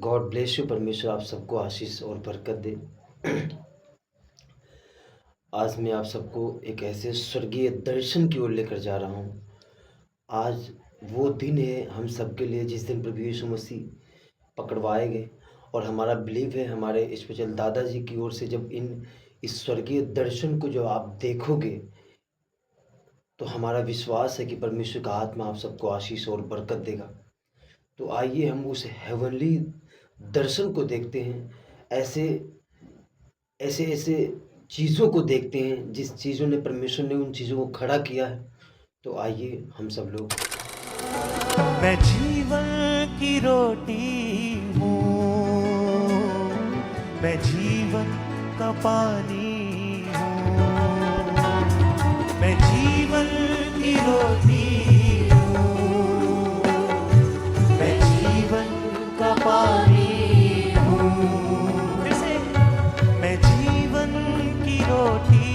God bless you. परमेश्वर आप सबको आशीष और बरकत दे। आज मैं आप सबको एक ऐसे स्वर्गीय दर्शन की ओर लेकर जा रहा हूँ। आज वो दिन है हम सबके लिए जिस दिन प्रभु यीशु मसीह पकड़वाए गए, और हमारा बिलीव है हमारे स्पेशल दादाजी की ओर से, जब इस स्वर्गीय दर्शन को जो आप देखोगे तो हमारा विश्वास है कि परमेश्वर का आत्मा आप सबको आशीष और बरकत देगा। तो आइए हम उस हेवनली दर्शन को देखते हैं। ऐसे ऐसे ऐसे चीज़ों को देखते हैं जिस चीज़ों ने परमेश्वर ने उन चीज़ों को खड़ा किया है। तो आइए हम सब लोग। मैं जीवन की रोटी हूँ, मैं जीवन का पानी हूँ, मैं जीवन की रोटी हूँ, मैं जीवन का पानी हूँ। फिर से, मैं जीवन की रोटी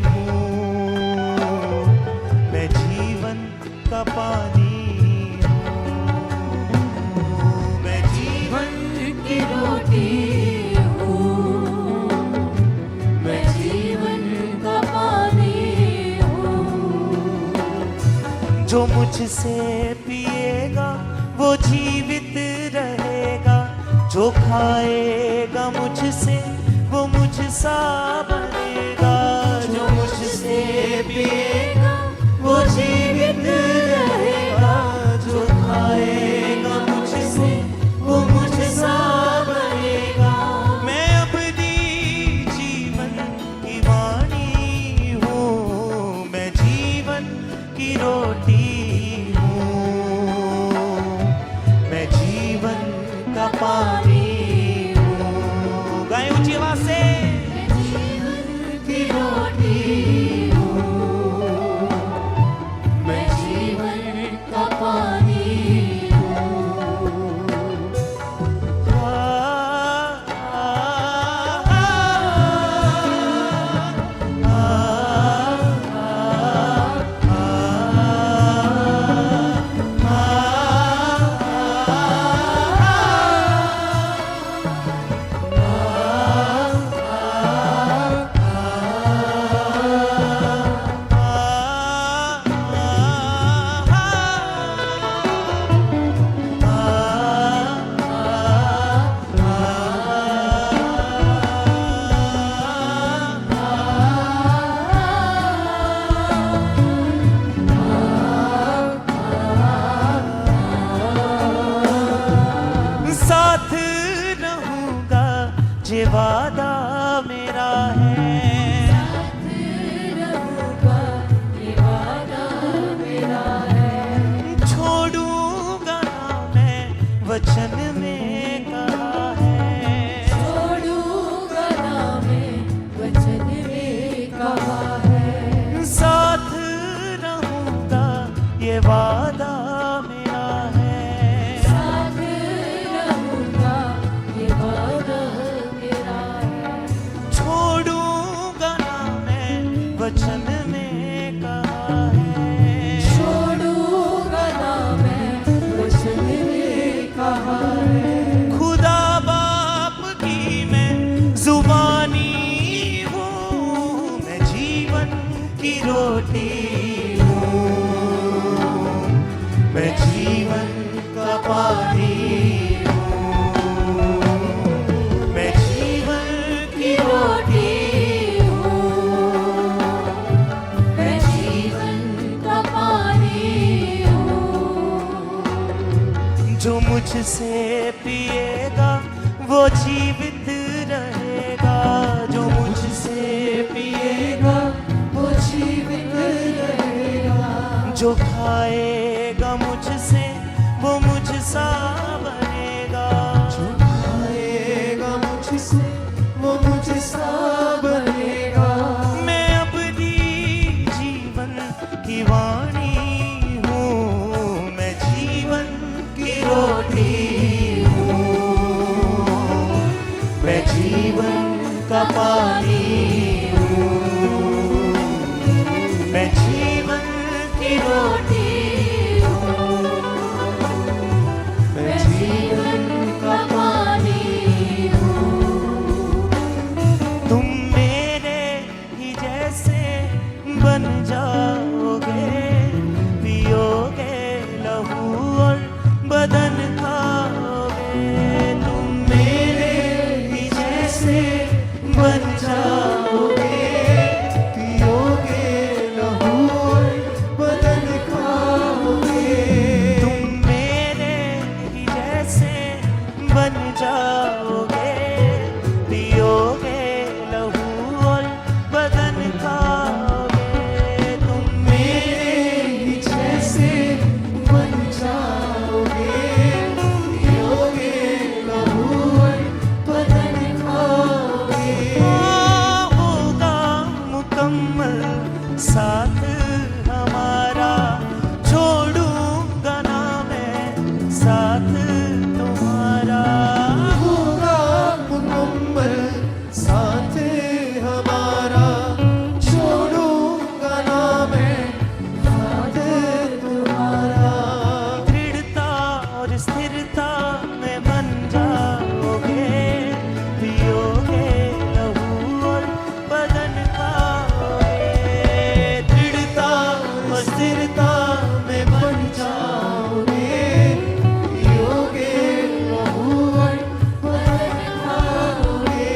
हूँ, मैं जीवन का पानी हूँ, मैं जीवन की रोटी हूँ, मैं जीवन का पानी हूँ। जो मुझसे पिएगा वो जीवित रहेगा, जो खाएगा मुझसे वो मुझसा बनेगा। जो मुझसे पिएगा वो जीवित रहेगा, जो खाएगा मुझसे वो मुझसा बनेगा। मैं अपनी जीवन की वाणी हूँ, मैं जीवन की रोटी हूँ, मैं जीवन का पानी हूँ। गाएं ऊंची आवाज से, मैं जीवन की रोटी हूँ, मैं जीवन का पानी हूँ। साथ रहूंगा जे वादा मेरा है, साथ रहूंगा ये वादा मेरा है। छोड़ूंगा ना मैं वचन में कहा है, छोड़ूंगा ना मैं वचन में कहा है। साथ रहूंगा ये वादा मेरा है, साथ रहूंगा ये वादा मेरा है। छोड़ूंगा ना मैं वचन में कहा है, छोड़ूंगा ना मैं वचन में कहा है। खुदा बाप की मैं जुबानी हूँ, मैं जीवन की रोटी हूँ, मैं जीवन का पानी हूँ, मैं जीवन की रोटी हूँ, मैं जीवन का पानी हूँ। जो मुझसे पिएगा वो जीवित रहेगा, जो मुझसे पिएगा वो जीवित रहेगा। जो खाएगा मुझसे वो मुझसा बनेगा, जो खाएगा मुझसे वो मुझसा बनेगा। मैं अपनी जीवन की वाणी हूँ, मैं जीवन की रोटी हूँ, मैं जीवन का पानी हूँ, मैं जीवन की रोटी हूँ, मैं जीवन का पानी तुम मेरे ही जैसे बन जाओगे, पियोगे लहू और बदन खाओगे। तुम मेरे ही जैसे बन जाओगे, पियोगे लहू और बदन खाओगे। तुम मेरे ही जैसे बन जाओगे, पियोगे लहू और बदन खाओगे। होगा मुकम्मल साथ हमारा, छोड़ूंगा ना मैं साथ तुम्हारा। होगा मुकम्मल साथ हमारा, छोड़ूंगा ना मैं साथ तुम्हारा। दृढ़ता और स्थिरता में बन जाओगे, पियोगे लहू और बदन खाओगे। दृढ़ता और स्थिरता में बन जाओगे, पियोगे लहू और बदन खाओगे।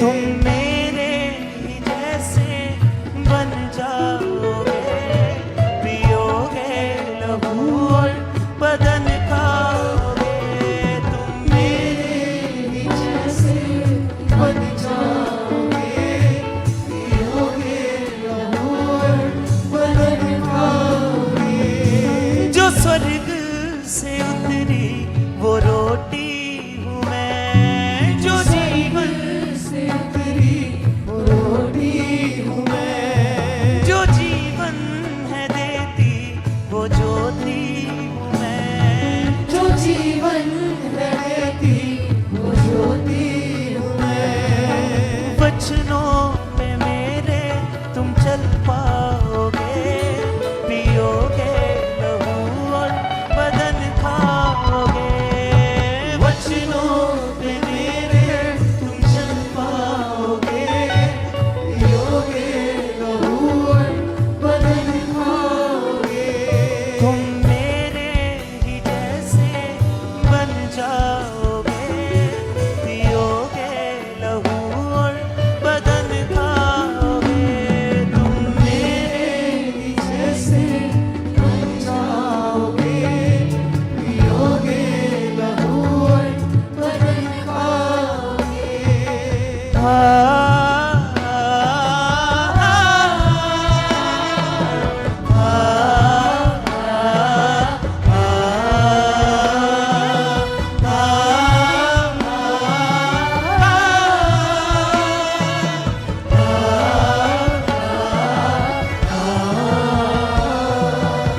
तुम मेरे ही जैसे बन जाओगे, पियोगे लहू और बदन खाओगे। तुम मेरे ही जैसे बन जाओगे, पियोगे लहू और बदन खाओगे। जो स्वर्ग से उतरी वो रोटी हूँ मैं, जो जीवन से उतरी वो रोटी हूँ मैं। जो जीवन है देती वो ज्योति हूँ मैं, जो जीवन है देती वो ज्योति हूँ मैं। वचनों पे मेरे तुम चल पाओगे, पियोगे लहू और बदन खाओगे। वचनों पे मेरे तुम चल पाओगे, पियोगे लहू और बदन खाओगे। तुम मेरे ही जैसे बन जाओगे, पियोगे लहू और बदन खाओगे। तुम मेरे ही जैसे बन जाओगे, पियोगे लहू और बदन खाओगे।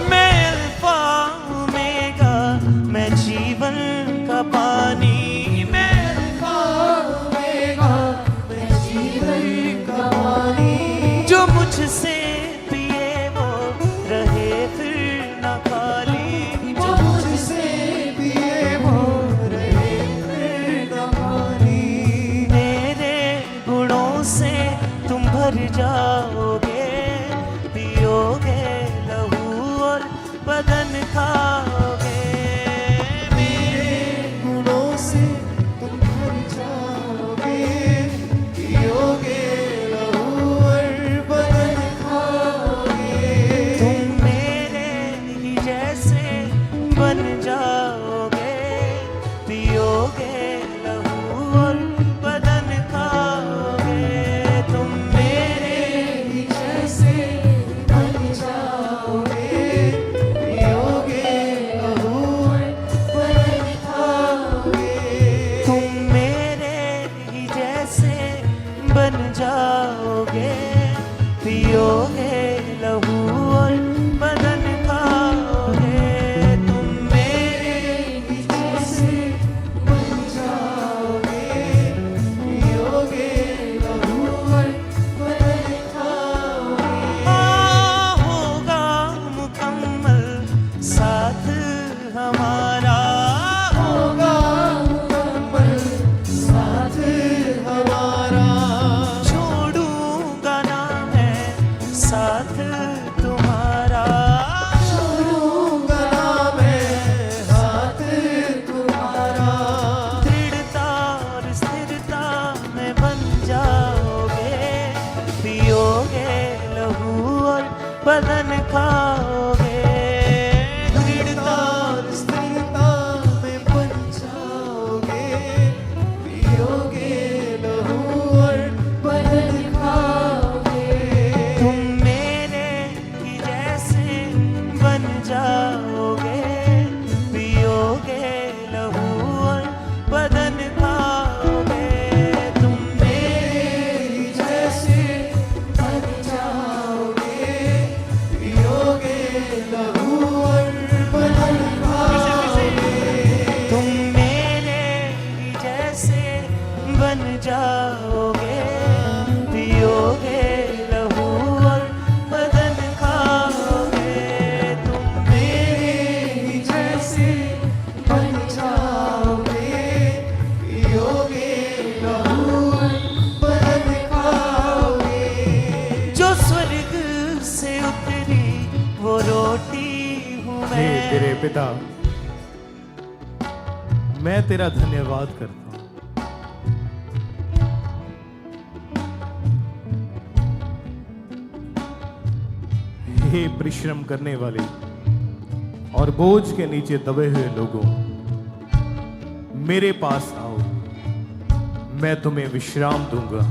मैं अल्फा ओमेगा, मैं जीवन का पानी। मैं अल्फा ओमेगा, मैं जीवन का पानी। जो मुझसे पिए वो रहे फिर न खाली, जो मुझसे पिए वो रहे फिर न खाली। मेरे गुणों से तुम भर जाओगे, पियोगे लहू और बदन खाओगे। मेरे गुणों से तुम भर जाओगे, पियोगे लहू और बदन खाओगे। तुम मेरे ही जैसे बन जाओगे, पियोगे लहू और बदन खाओगे। तुम मेरे ही जैसे बन जाओगे, पियोगे लहू और बदन खाओगे। तुम मेरे ही जैसे बन जाओगे, पियोगे लहू और बदन खाओगे। तुम मेरे ही जैसे बन जाओगे, पियोगे लहू और बदन खाओगे। होगा मुकम्मल साथ हमारा, होगा मुकम्मल साथ हमारा। छोड़ूंगा ना मैं जैसे बन जाओगे, पियोगे लहू और बदन खाओगे। तुम मेरे ही जैसे बन जाओगे, पियोगे लहू और बदन खाओगे। जो स्वर्ग से उतरी वो रोटी हूँ हे मैं। तेरे पिता, मैं तेरा धन्यवाद करता हूँ। हे परिश्रम करने वाले और बोझ के नीचे दबे हुए लोगों, मेरे पास आओ, मैं तुम्हें विश्राम दूंगा।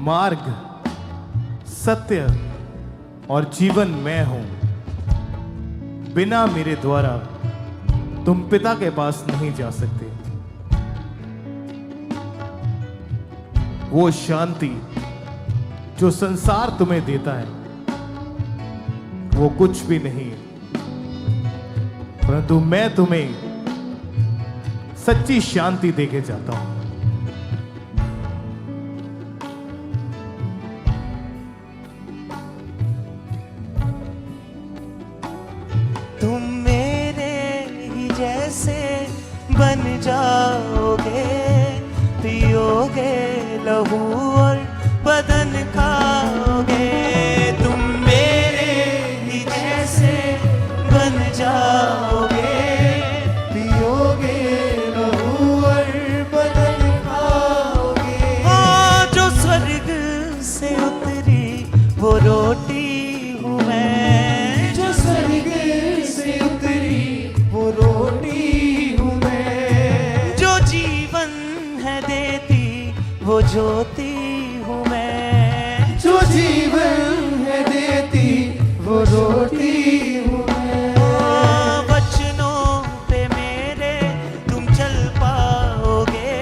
मार्ग, सत्य और जीवन मैं हूं। बिना मेरे द्वारा तुम पिता के पास नहीं जा सकते। वो शांति जो संसार तुम्हें देता है वो कुछ भी नहीं, परंतु मैं तुम्हें सच्ची शांति देके जाता हूं। तुम मेरे ही जैसे बन जाओगे, पियोगे लहू और बदन खाओगे। तुम मेरे ही जैसे बन जाओगे, पियोगे लहू और बदन खाओगे। जो स्वर्ग से उतरी वो रोटी हूँ मैं। जो स्वर्ग से उतरी वो रोटी हूँ मैं। जो जीवन है देती वो ज्योति हूँ मैं। जो जीवन है देती वो रोटी हूँ मैं। वचनों पे मेरे तुम चल पाओगे,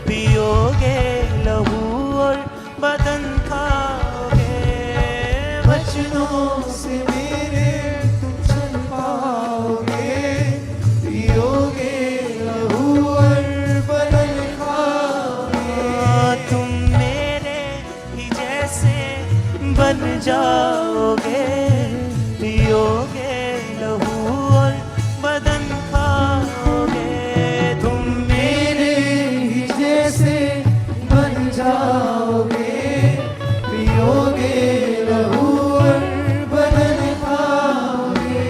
पियोगे लहू और बदन खाओगे। वचनों से मेरे तुम चल पाओगे, पियोगे लहू और बदन खाओगे। तुम मेरे ही जैसे बन जाओगे, पियोगे लहू और बदन खाओगे। तुम मेरे ही जैसे बन जाओगे, पियोगे लहू और बदन खाओगे।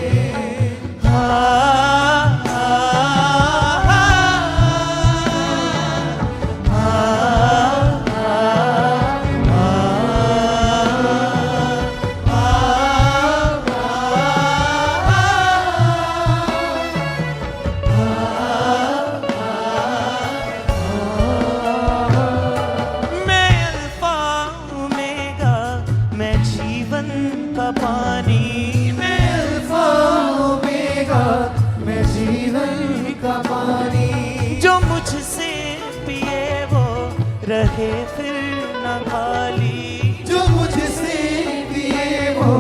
मैं अल्फा ओमेगा, मैं जीवन का पानी। मैं अल्फा ओमेगा, मैं जीवन का पानी। जो मुझसे पिए वो रहे फिर न खाली। जो मुझसे पिए वो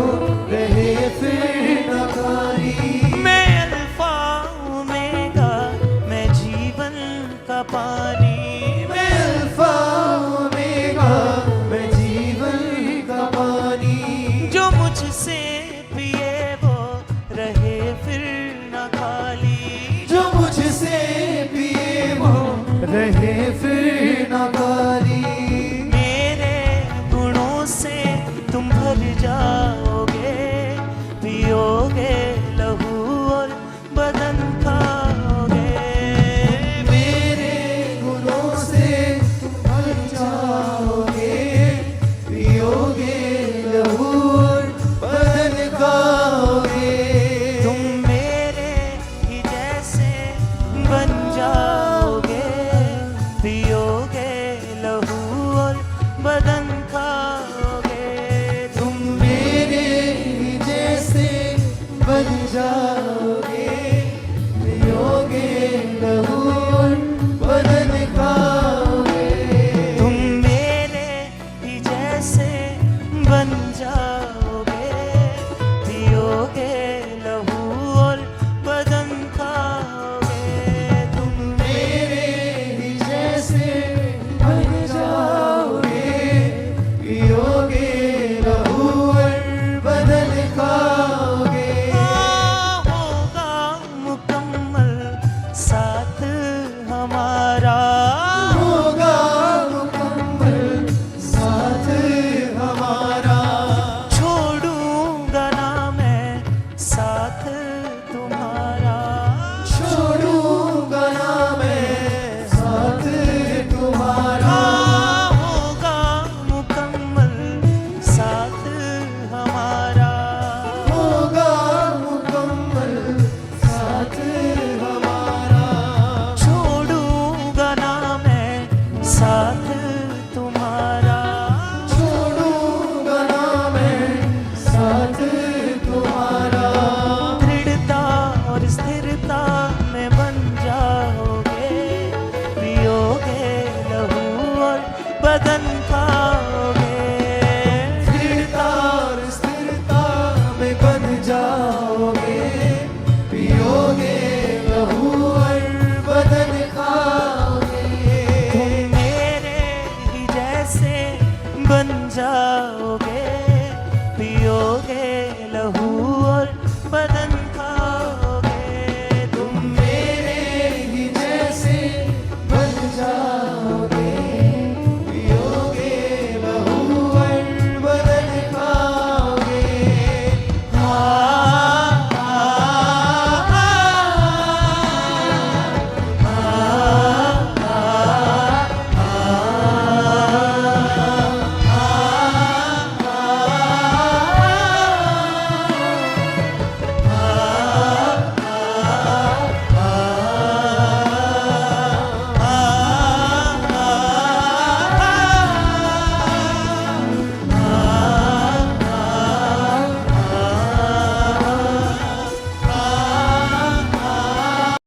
रहे फिर न खाली। मैं अल्फा ओमेगा, मैं जीवन का पानी। मैं अल्फा ओमेगा, मैं जीवन का पानी। जो मुझसे पिए वो रहे फिर न खाली। जो मुझसे पिए वो रहे फिर न खाली। मेरे गुणों से तुम भर जाओ